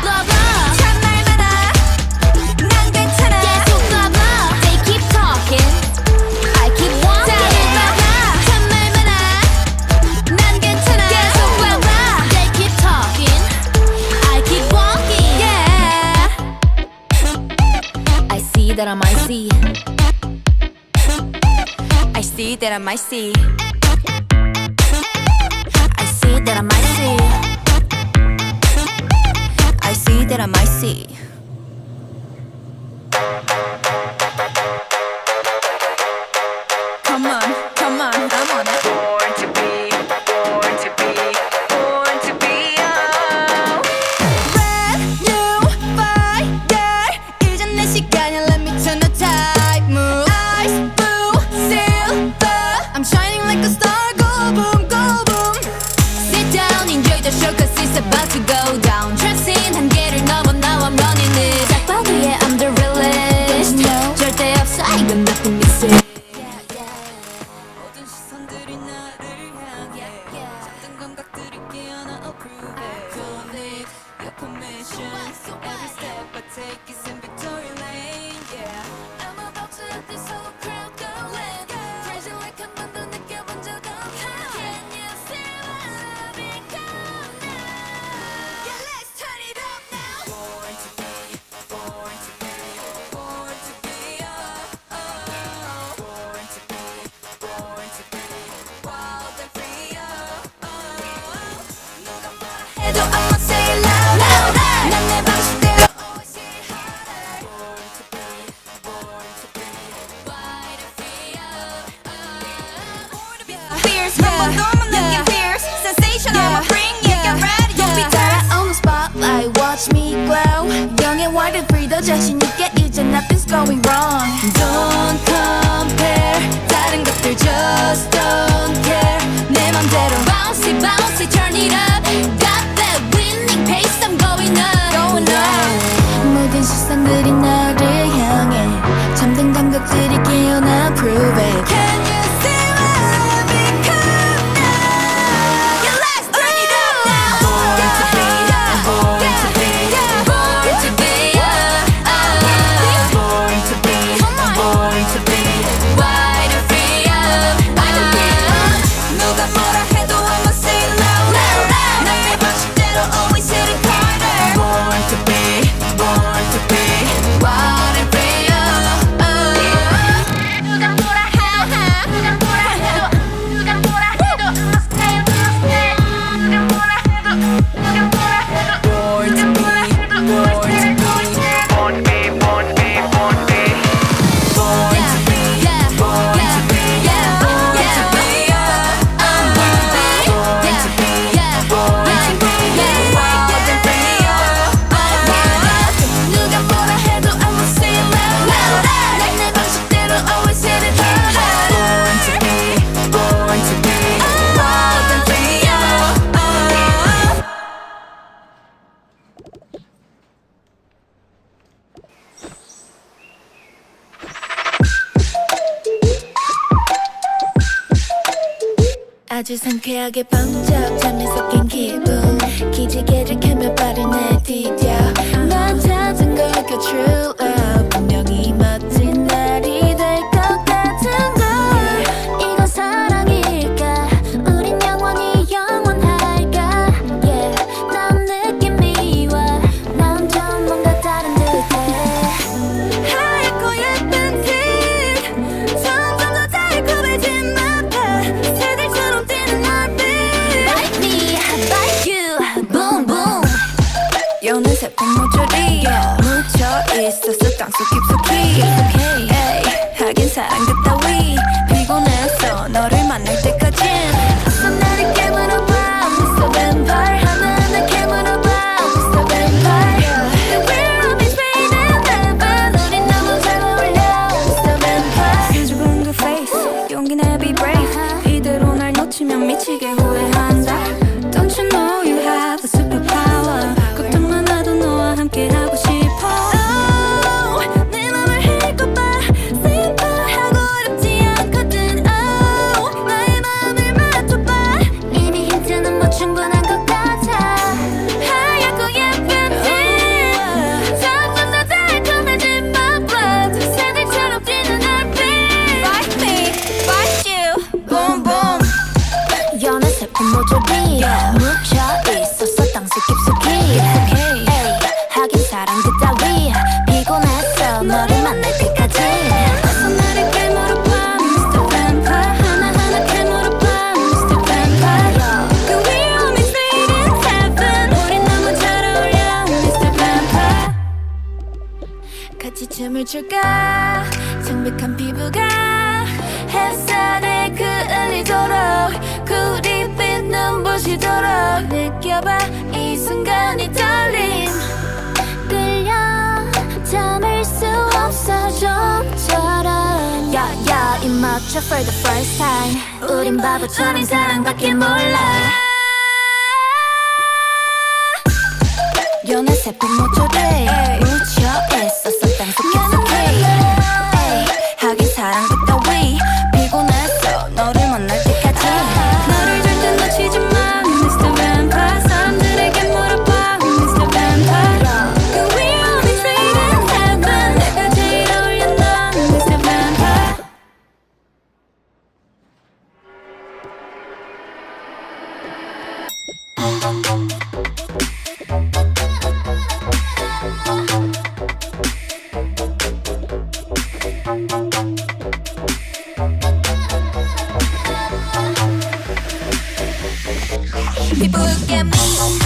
blah blah 참말 많아 난 괜찮아 계속 blah blah They keep talking I keep walking blah blah 참말 많아 난 괜찮아 계속 blah blah They keep talking I keep walking yeah I see that I might see I see that I might see I see that I might see I see that I might see Come on, come on, I'm on it Born to be, born to be, born to be oh. Brand new fire 이젠 내 시간이야 Let me turn the tide move Ice blue silver I'm shining like a star Go boom, go boom Sit down enjoy the show Cause it's about to go down Tracing 한계를 넘어 Now I'm running it 짝방 위에 I'm the realest no. 절대 없어 이건 nothing missing 모든 시선들이 나를 향해 작은 감각들이 깨어나 approve it Don't need your permission Every step I take is in victory lane Yeah I'm about to let this whole crowd go in Crazy like 한 번도 느껴본 적 없어 Can you see my love come now Yeah let's turn it up now Born to be, born to be, born to be oh, oh. Born to be, born to be wild and free oh, oh. 누가 뭐라 해도 I'ma say it loud 난 내 방식대로 always hit it harder Born to be, born to be wild and free oh, oh. Born to be fierce 한 번 더 못 느낀 fierce Sensation I'ma bring it Get ready don't be tired on the spotlight watch me glow 영의 wild and free 더 자신 있게 이제 nothing's going wrong Don't compare 다른 것들 just don't care 내 맘대로 bouncy bouncy turn it up Got that winning pace I'm going up going up 모든 시선들이 나를 향해 잠든 감각들이 깨어나 prove it Can you see my love come now Yeah let's turn it up now Born to be born to be born to be born to be born to be wild and free 누가 뭐라 해도 I'ma say it loud 난 내 방식대로 always hit it harder Born to be born to be wild and free 누가 뭐라 해도 누가 뭐라 해도 누가 뭐라 해도 I'ma stay I'ma stay 누가 뭐라 해도 누가 뭐라 해도 Born to be born to be born to be born to be born to be born to be born to be born to be I'm born to be born to be wild and free 누가 뭐라 해도 I'ma say it loud 난 내 방식대로 always hit it harder Born to be born to be wild and free 아주 상쾌하게 번쩍 잠에 섞인 기분 기지개를 켜며 발을 내디뎌 난 찾은 걸까 true love 분명히 멋진 날이 될 것 같은 걸 이건 사랑일까 우린 영원히 영원할까 yeah 난 느낌이 와난 좀 뭔가 다른 듯해 하얗고 예쁜 티 점점 더 달콤해진 맛봐 새들처럼 뛰는 얼빛 Bite me, bite you, boom boom 여는 새콤 모조리 묻혀 있었어 땅속 깊숙이 에이 하긴 사랑 그따위 피곤했어 너를 만날 때까진 어서 나를 깨물어봐 Mr. Vampire 하나하나 깨물어봐 Mr. Vampire The real of is fading never 우린 너무 잘 어울려 Mr. Vampire 수줍은 그 face 용기 내 be brave 이대로 날 놓치면 미치게 후회한다 Don't you know you have a superpower 걱정 많아도 너와 함께 하고 싶어 Oh 내 맘을 핥고 봐 Simple 하고 어렵지 멈출까 창백한 피부가 햇살에 그을리도록 구릿빛 눈부시도록 느껴봐 이 순간이 떨림 끌려 참을 수 없어 좀처럼 야야 입맞춰 for the first time 우린 바보처럼 사랑밖에 몰라 연애 세포 모조리 묻혀 있었어 땅속 깊숙이 하긴 사랑도 따위 피곤했어 너를 만날 때까지 너를 절대 놓치지 마 Mr. Vampire 사람들에게 물어봐 Mr. Vampire Could we all be straight in heaven 내가 제일 어울려 넌 Mr. Vampire People look at me